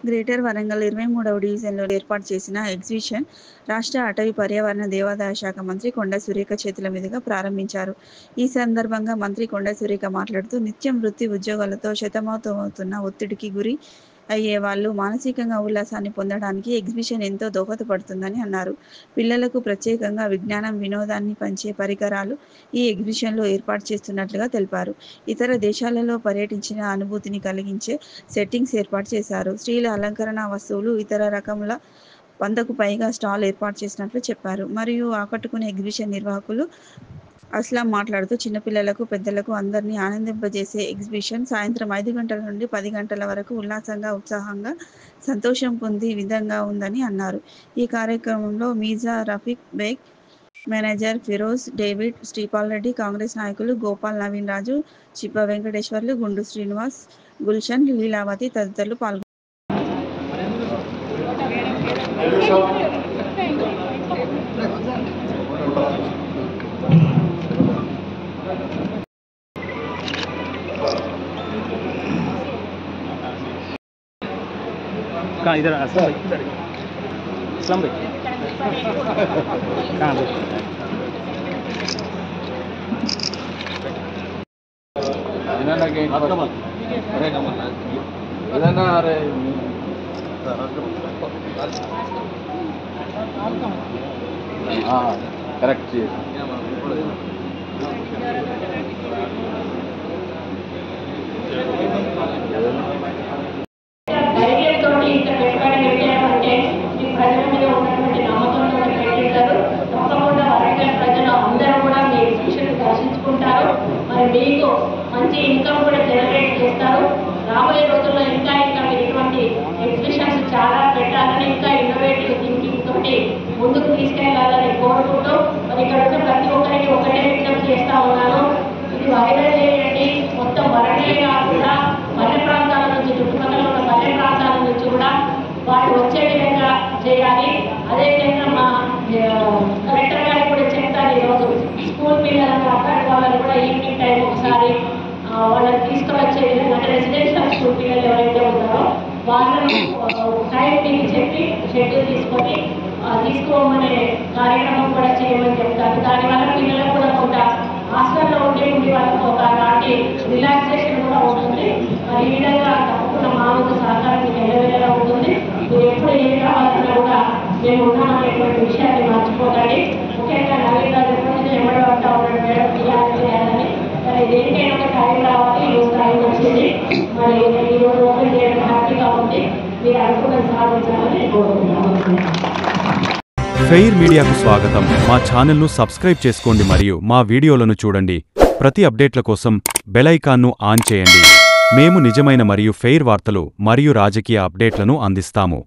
Greater Warangal 23వ డివిజన్లో ఏర్పాటు చేసిన ఎగ్జిబిషన్ రాష్ట్ర అటవీ పర్యావరణ దేవాదాయ శాఖ మంత్రి కొండా సురేఖ చేతుల మీదుగా ప్రారంభించారు. ఈ సందర్భంగా మంత్రి కొండా సురేఖ మాట్లాడుతూ, నిత్యం వృత్తి ఉద్యోగాలతో సతమతమవుతున్న ఒత్తిడికి గురి అయ్యే వాళ్ళు మానసికంగా ఉల్లాసాన్ని పొందడానికి ఎగ్జిబిషన్ ఎంతో దోహదపడుతుందని అన్నారు. పిల్లలకు ప్రత్యేకంగా విజ్ఞానం, వినోదాన్ని పంచే పరికరాలు ఈ ఎగ్జిబిషన్లో ఏర్పాటు చేస్తున్నట్లుగా తెలిపారు. ఇతర దేశాలలో పర్యటించిన అనుభూతిని కలిగించే సెట్టింగ్స్ ఏర్పాటు చేశారు. స్త్రీల అలంకరణ వస్తువులు, ఇతర రకముల 100కు పైగా స్టాల్ ఏర్పాటు చేసినట్లు చెప్పారు. మరియు ఆకట్టుకునే ఎగ్జిబిషన్ నిర్వాహకులు అస్లాం మాట్లాడుతూ, చిన్నపిల్లలకు, పెద్దలకు అందరినీ ఆనందింపజేసే ఎగ్జిబిషన్ సాయంత్రం 5 గంటల నుండి 10 గంటల వరకు ఉల్లాసంగా, ఉత్సాహంగా, సంతోషం పొందే విధంగా ఉందని అన్నారు. ఈ కార్యక్రమంలో మీర్జా రఫీక్ బేగ్, మేనేజర్ ఫిరోజ్ డేవిడ్, శ్రీపాల్ రెడ్డి, కాంగ్రెస్ నాయకులు గోపాల్, నవీన్ రాజు, చిప్ప వెంకటేశ్వర్లు, గుండు శ్రీనివాస్, గుల్షన్, లీలావతి తదితరులు పాల్గొన్నారు. इधर असलम भाई कहाँ करेक्ट మీకు మంచి ఇన్కమ్ కూడా జనరేట్ చేస్తారు. రాబోయే రోజుల్లో ఇంకా మీరు ఇటువంటి ఎగ్జిబిషన్స్ చాలా పెట్టాలని, ఇంకా ఇన్నోవేటివ్ థింకింగ్ తోటి ముందుకు తీసుకెళ్లాలని కోరుకుంటూ, మరి ఇక్కడ వచ్చే ప్రతి ఒక్కరికి ఒకటే విజ్ఞప్తి చేస్తా ఉన్నాను. ఇది వైరల్ చేయండి. మొత్తం వరంగలే కాకుండా పల్లె ప్రాంతాల నుంచి, చుట్టుపక్కల ఉన్న పల్లె ప్రాంతాల నుంచి కూడా వారు వచ్చే విధంగా చేయాలి. అదేవిధంగా మా కలెక్టర్ గారికి కూడా చెప్తాను, ఈరోజు స్కూల్ పిల్లలను, అక్కడ వాళ్ళని కూడా ఈవినింగ్ టైం ఒకసారి వాళ్ళని తీసుకువచ్చే విధంగా, అంటే రెసిడెన్షియల్ స్కూల్ పిల్లలు ఎవరైతే ఉన్నారో వాళ్ళని టైం మీకు చెప్పి షెడ్యూల్ తీసుకోమనే కార్యక్రమం కూడా చేయమని చెప్తారు. దానివల్ల పిల్లలకు కూడా కొంత హాస్టల్లో ఉండి వాళ్ళకు ఒక నాటి రిలాక్సేషన్ కూడా ఉంటుంది. మరి ఈ విధంగా తప్పకుండా మా వంతు సహకారం మీకు ఎల్లవేళలా ఉంటుంది. మీరు ఎప్పుడు ఏం కావాలన్నా కూడా మేము ఉన్నామనేటువంటి విషయాన్ని మర్చిపోకండి. ముఖ్యంగా నవీన్ గారు ఎప్పటి ఎవరు పడతా ఉన్నాడు, మేడం చేయాలని, మరి దేనికైనా ఒక టైం రావాలి. ఈరోజు టైం వచ్చింది. మరి ఈరోజు ఓపెన్ చేయడం హ్యాపీగా ఉంది. మీరు అనుకున్న సాధించాలని కోరుకుంటున్నాను. ఫెయిర్ మీడియాకు స్వాగతం. మా ఛానల్ను సబ్స్క్రైబ్ చేసుకోండి మరియు మా వీడియోలను చూడండి. ప్రతి అప్డేట్ల కోసం బెల్ ఐకాన్ను ఆన్ చేయండి. మేము నిజమైన మరియు ఫెయిర్ వార్తలు మరియు రాజకీయ అప్డేట్లను అందిస్తాము.